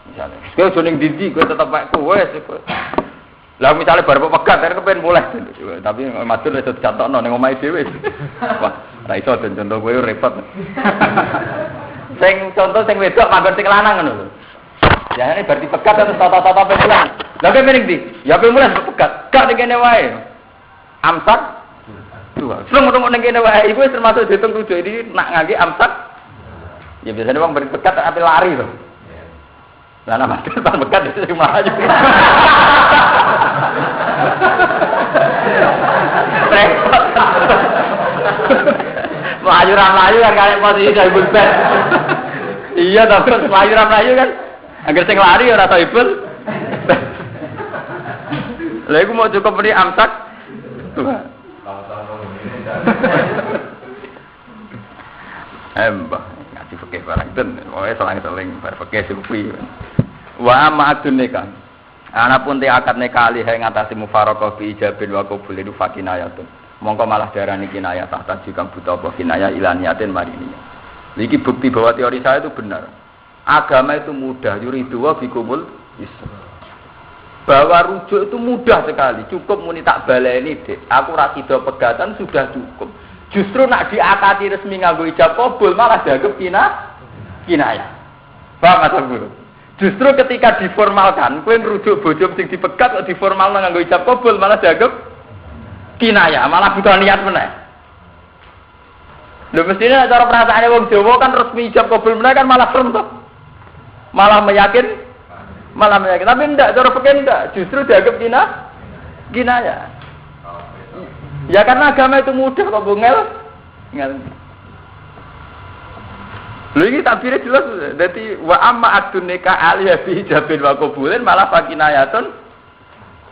Misale, kowe joning dindi kowe tetep kowe lah misalnya baru pegat, kan kepen mulai, tapi matur itu dicatatno ning omahe dhewe. Wah, ra iso den contoh kowe repot. Sing contoh sing wedok manggon sing lanang ngono lho. Ya ini berarti pegat terus tata-tata pemulan. Lah kowe mending ndi? Ya pemulan pegat, gak ning kene wae. Amsak Tuh, ngono ning kene wae iku termasuk dihitung 7 ini nak ngangge amsak. Ya biasanya wong berpekat tapi lari to. Lah nama pas bekat itu maju. Melayu kan kayak posisi dari bulpen. Iya, tapi melayu kan. Agar sing lari ora tau ibul. Lah iku mau cukup beri amsak. Mbah, ngaji fikih barang ten. Pokoke selang-seling bar fikih sufi. Wa ma'adun nikah. Anapun te akad nikah alih ngatasi mufaraqah bi ijabin wa qabul itu fakinayatun. Mongko malah darani kinayah tahta jika buta apa kinayah ilaniatin marini. Iki bukti bahwa teori saya itu benar. Agama itu mudah, yuridu wa bikumul isra. Bahwa rujuk itu mudah sekali. Cukup muni tak baleni, Dek. Aku ra sida pegatan sudah cukup. Justru nak diakati resmi nganggo ijab qabul malah dianggap kinayah. Paham maksud guru? Justru ketika diformalkan, kowe ngerujuk bojo sing dipegat kok diformalno nganggo ijab qabul malah dianggap kinayah, malah butuh niat meneh. Lho mestine cara perasaane wong Jawa kan resmi ijab qabul meneh kan malah firm to. Malah meyakinkan. Tapi enggak, cara fikih enggak, justru dianggap kinayah. Ya karena agama itu mudah kok ngel. Lho iki tabire jelas. Dadi wa amma adun nikah alih bi ijabin wa qabulin malah fakinayatun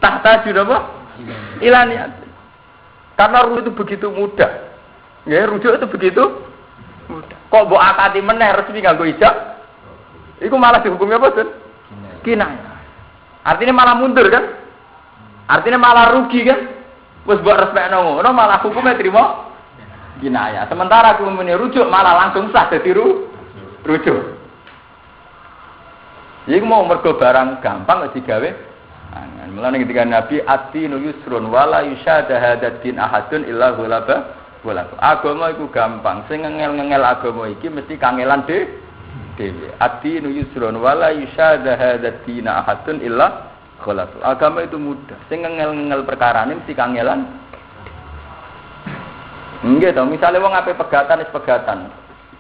tahta juraba ilaniat. Karena rujuk itu begitu mudah. Ya, rujuk itu begitu mudah. Kok mbok akati meneh resmi nganggo ijab? Iku malah dihukumnya apa, Sun? Kinayah. Artinya malah mundur kan? Artinya malah rugi kan? Wis mbok respekno ngono malah hukumnya terima kinayah. Sementara aku rujuk malah langsung sah dadi rujuk. Iku mau mergo barang gampang kok digawe angan. Mulane ketika Nabi ad-dinu yusrun wala yusyada hadaddin ahadun illa ghulaba wala. Agama iku gampang. Sing ngengel-ngengel agama iki mesti kangelan dhewe. Ad-dinu yusrun wala yusyada hadaddin ahadun illa ghulaba. Agama itu mudah. Sing ngengel-ngengel perkarane mesti kangelan. Nggih to, misale wong ape pegatan wis pegatan.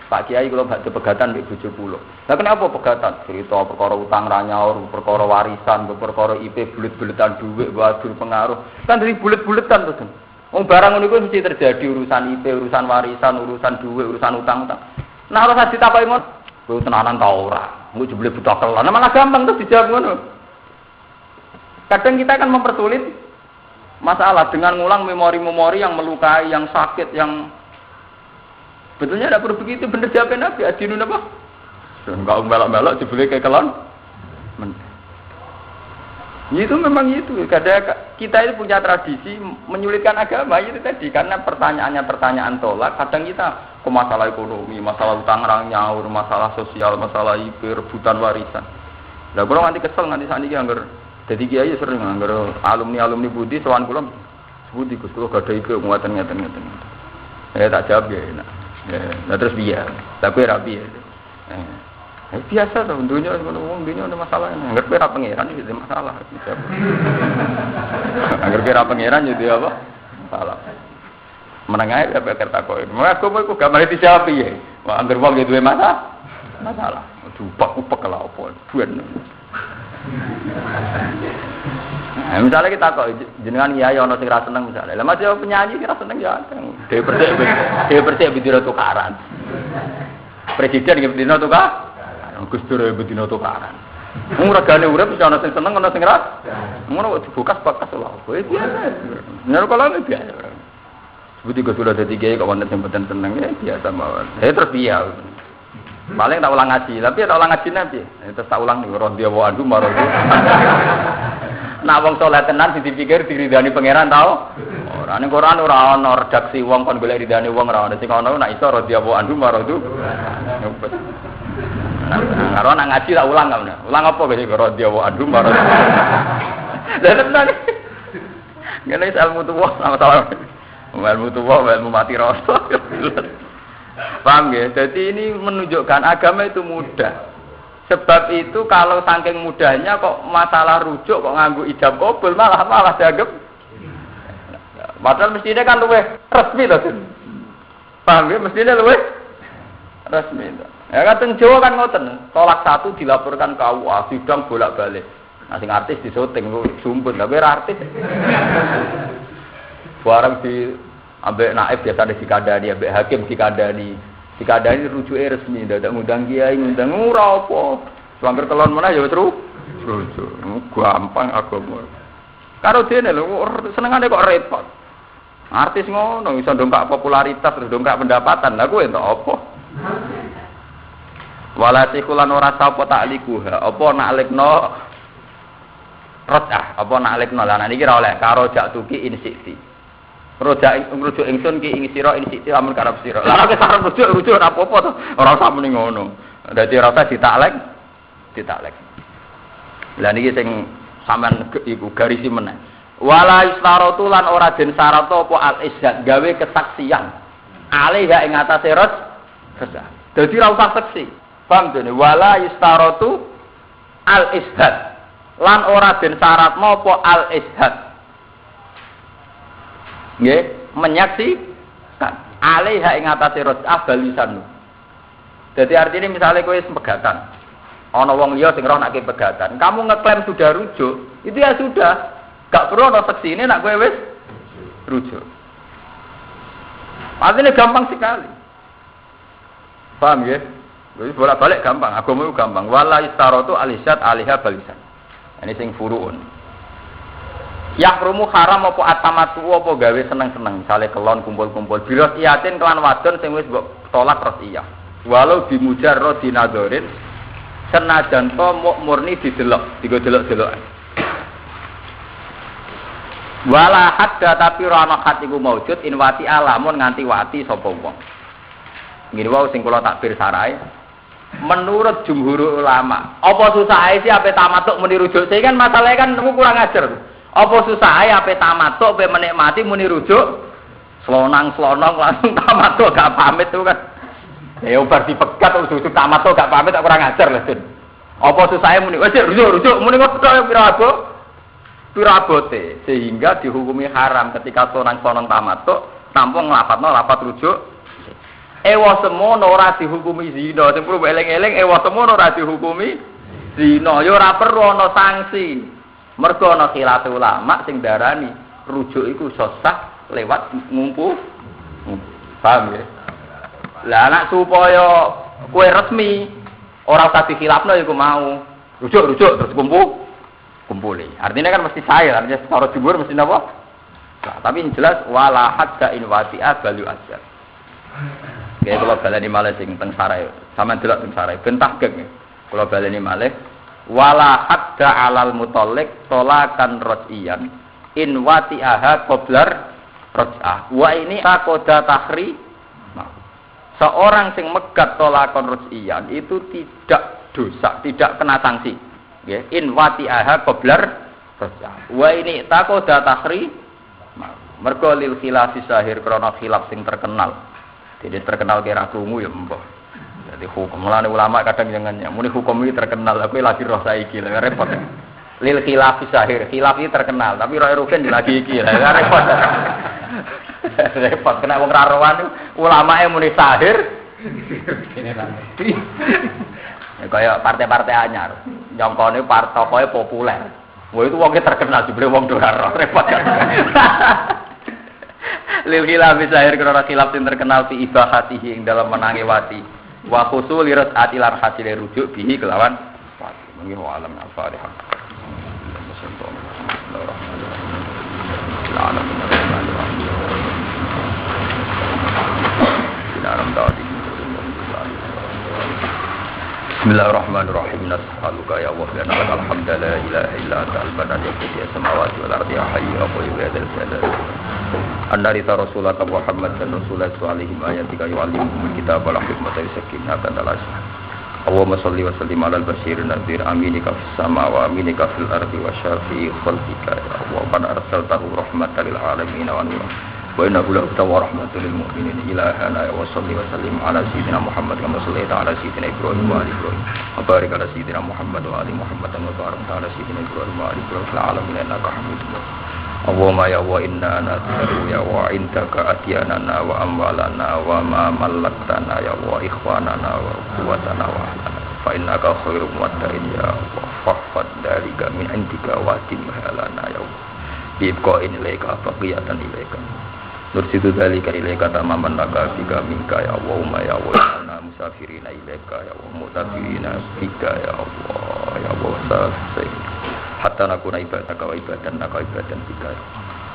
Pak Kiai kula badhe pegatan mbek bojo kula. Lah kenapa pegatan? Cerita perkara utang ra nyaur, perkara warisan, perkara IP bulet-buletan dhuwit, wadur pengaruh. Kan dari bulet-buletan to, Sun. Wong barang ngono iku mesti terjadi urusan IP, urusan warisan, urusan dhuwit, urusan utang-utang. Nah ora usah ditakoki ngono. Kowe tenanan ta ora? Engko jebule buta kelan. Malah gampang to dijawab ngono. Kadang kita akan mempersulit masalah dengan ngulang memori-memori yang melukai, yang sakit, yang betulnya tidak perlu begitu. Bener jawabin Nabi adinun apa? Enggak melok-melok jebule kayak kelon. Itu memang itu. Kadang kita itu punya tradisi menyulitkan agama itu tadi karena pertanyaannya pertanyaan tolak. Kadang kita ke masalah ekonomi, masalah utang rang nyaur, masalah sosial, masalah IP, rebutan warisan. Lah kalau nanti kesel nanti saniki anggar jadi kiai sering anggar alumni budi sowan kula budi Gus kula gak ada IP nguatan ngeten. Tak jawab ya enak. Nah terus biar, tapi rapi ya. Biasa tuh, dunia ada masalah. Angger kira pangeran jadi masalah. Angger kira pangeran jadi apa? Masalah. Menengah ya pikir takoi. Aku mau gambar dijawab ya. Wah angger wong duwe masalah. Upak kalau apa? Buan. Nah, misalnya kita kok jenengan kiai ana sing ra seneng misalnya. Lah masih penyanyi kira seneng ya. Dia bersih bidino tukaran. Presiden nggih bidino tukaran. Gus Dur bidino tukaran. Wong regane urip bisa ana sing seneng ana sing ra. Ngono kok dibukas bakas lho. Kowe biasa. Nek kalau biasa. Seperti Gus Dur dadi kiai kok wonten sing boten seneng ya biasa mawon. Terus biasa. Paling tak ulang ngaji, tapi tak ulang ngaji nanti. Terus tak ulang nih, radhiyallahu anhu marodu. Nak wong saleh tenan dipikir diridani pangeran tau. Ora ning Quran ora ana redaksi wong kon golek ridane wong ora ana sing ana nak iso radhiyallahu anhu marodu. Nah, karo nak ngaji tak ulang kan. Ulang apa wis radhiyallahu anhu marodu. Lah tenan. Ngene ilmu tuwa sama-sama. Ilmu tuwa, ilmu mati rasa. Paham ya? Jadi ini menunjukkan agama itu mudah. Sebab itu kalau saking mudahnya kok masalah rujuk kok nganggo ijab qabul malah dianggap Padahal mestinya kan luwih resmi to. Paham ya? Mestinya luwih resmi to. Ya kadang Jawa kan ngoten, tolak satu dilaporkan ke KUA, sidang bolak-balik. Nah sing artis disyuting lu sumpun, tapi artis. Barang di ambek naib biasa dikandani, ambek hakim dikandani rujuke resmi, ndak ngundang kiai, ngundang ora apa. Sangger telon meneh ya wis rujuk. Gampang agama. Karo dene lho senengane kok repot. Artis ngono iso ndongkak popularitas terus ndongkak pendapatan. Lah kowe entuk apa? Walati kulan ora sapa takliku. Apa naklikno rotah, apa naklikno lan niki ora oleh karo jak tuki insiti. Rujuk ingsun ki ing sira insiti amun karep sira. Lah nek sarep rujuk ora apa-apa to. Ora usah muni ngono. Dadi ora usah ditaklek. Lah niki sing sampean iku garisi meneh. Wala istaratu lan ora den syarat apa al-izzat gawe kesaksian. Alaiha ing atase rojah. Dadi ora usah saksi. Paham dene wala istaratu al-izzat. Lan ora den syarat apa al-izzat. Nggih, menyaksikan. Alaiha ing atase rojah balisan. Dadi artinya misalnya kowe pegatan. Ana wong liya sing roh nek pegatan. Kamu ngeklaim sudah rujuk, itu ya sudah. Gak perlu ana saksi ini nak kowe wis rujuk. Artinya gampang sekali. Paham ya? Wis bolak-balik gampang, agama itu gampang. Wala istaratu alisat aliha balisan. Ini sing furuun. Yang rumu haram apa atamatu apa gawe seneng-seneng, misale kelon kumpul-kumpul. Biros iyatin kelan wadon sing wis mbok tolak rasiyah. Walau bimujarrad dinadorin senajan to murni didelok, digo delok-delokan. Wala hadda tapi ana hat iku maujud inwati alamun nganti wati sapa wong. Ngene wae sing kula takbir sarai. Menurut jumhur ulama, apa susah ae sih ape tamatuk muni rujuk? Saya kan masalahnya kan nemu kurang ajar. Apa susah ae ape tamatuk ape menikmati muni rujuk? Selonang-selonong langsung tamatuk gak pamit itu kan. Ya bar dipegat rujuk tamatuk gak pamit tak kurang ajar lho, Dun. Apa susah ae muni wis rujuk muni kok pirabote sehingga dihukumi haram ketika selonang-selonong tamatuk tanpa nglapatno lapat rujuk. Ewa semono ora dihukumi zina. Sing perlu eling-eling ewa semono ora dihukumi zina. Ya ora perlu ana sanksi. Mergo ana khilaf ulama sing darani rujuk iku sah lewat ngumpu. Paham ya? Lah anak supaya kowe resmi ora usah dikhilafno iku mau. Rujuk terus kumpuli. Artinya kan mesti saya, artinya secara jumhur mesti napa? Nah, tapi yang jelas wala hadda in wati'a balu ajar. Kayak kalau baleni malih sing teng sarai, sampean delok teng sarai, bentah geng. Kalau baleni malih wala hadda alal mutallik tolakan raj'iyan in wati'aha qablar raj'ah. Wa ini takoda tahri. Seorang sing megat tolakan raj'iyan itu tidak dosa, tidak kena sanksi. Ya, in wati'aha qablar raj'ah. Wa ini takoda tahri. Mergo lil khilafi sahir krana khilaf sing terkenal. Jadi terkenal kira krungu ya mbah. Jadi hukum mulane ulama kadang jangan muni hukum iki terkenal aku lagi roh saiki lha repot. Lil khilafi sahir, khilaf iki terkenal tapi roh rugen lagi iki lha repot. Repot kena wong ra rowan ulamae muni sahir. Kayak partai-partai anyar, nyongkone tokoe populer. Wah itu wongnya terkenal jebule wong ora roh repot kan. Lil khilaf zahir karena khilaf sing terkenal fi ibahatihi ing dalam menangi wati wa khusul lirat atilar hasil rujuk bihi kelawan wati mengi wa alam al-fatihah Bismillahirrahmanirrahim. Nas'aluka ya Allah lana alhamdulillah ilaha illa anta al-banan ya samawati wal ardi ya hayyu ya qayyum ya dzal jalali. Annarita rasulaka Muhammad dan rasulullah salihim ayatika yu'allimuhum kitab wal hikmata yusakkina kadalas. Allahumma shalli wa sallim ala al-bashir nadhir aminika fis sama wa aminika fil ardi wa syafi'i khalqika ya Allah qad arsaltahu rahmatan lil alamin wa nuran. Wa innahu la wa rahmatul lil mu'minin ilahana wa salli wa sallim ala sayyidina Muhammad kama sallaita ala sayyidina Ibrahim wa ali Ibrahim wa barik ala sayyidina Muhammad wa ali Muhammad wa barik ala sayyidina Ibrahim wa ali Ibrahim fil alamin innaka Hamidum Majid. Allahumma ya wa inna nas'aluka ya wa indaka atyanana wa amwalana wa ma malaktana ya wa ikhwanana wa quwwatana wa ahlana fa innaka khairum muwadda'in ya wa fahfad dalika min indika wa timhalana ya wa bibqa in ilaika faqiyatan ilaika nursidu dalika ilaika tamaman laka bika minka ya Allahumma ya wa inna musafirina ilaika ya wa mutafirina bika ya Allah ya wa sasai hatta nakuna ibadaka wa ibadan naka ibadan bika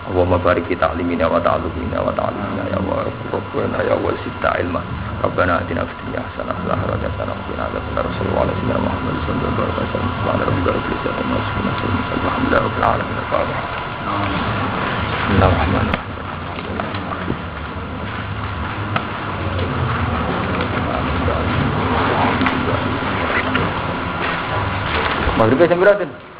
Allahumma barik fi ta'limina wa ta'allumina wa ta'allimina ya wa rabbana ya wa sita ilma rabbana atina fid dunya hasanah wa fil akhirati hasanah wa qina adzabannar sallallahu alaihi wa Muhammad sallallahu alaihi wasallam subhana rabbika rabbil izzati amma yasifun alhamdulillahi rabbil alamin al-fatihah bismillahirrahmanirrahim Maghrib jam berapa?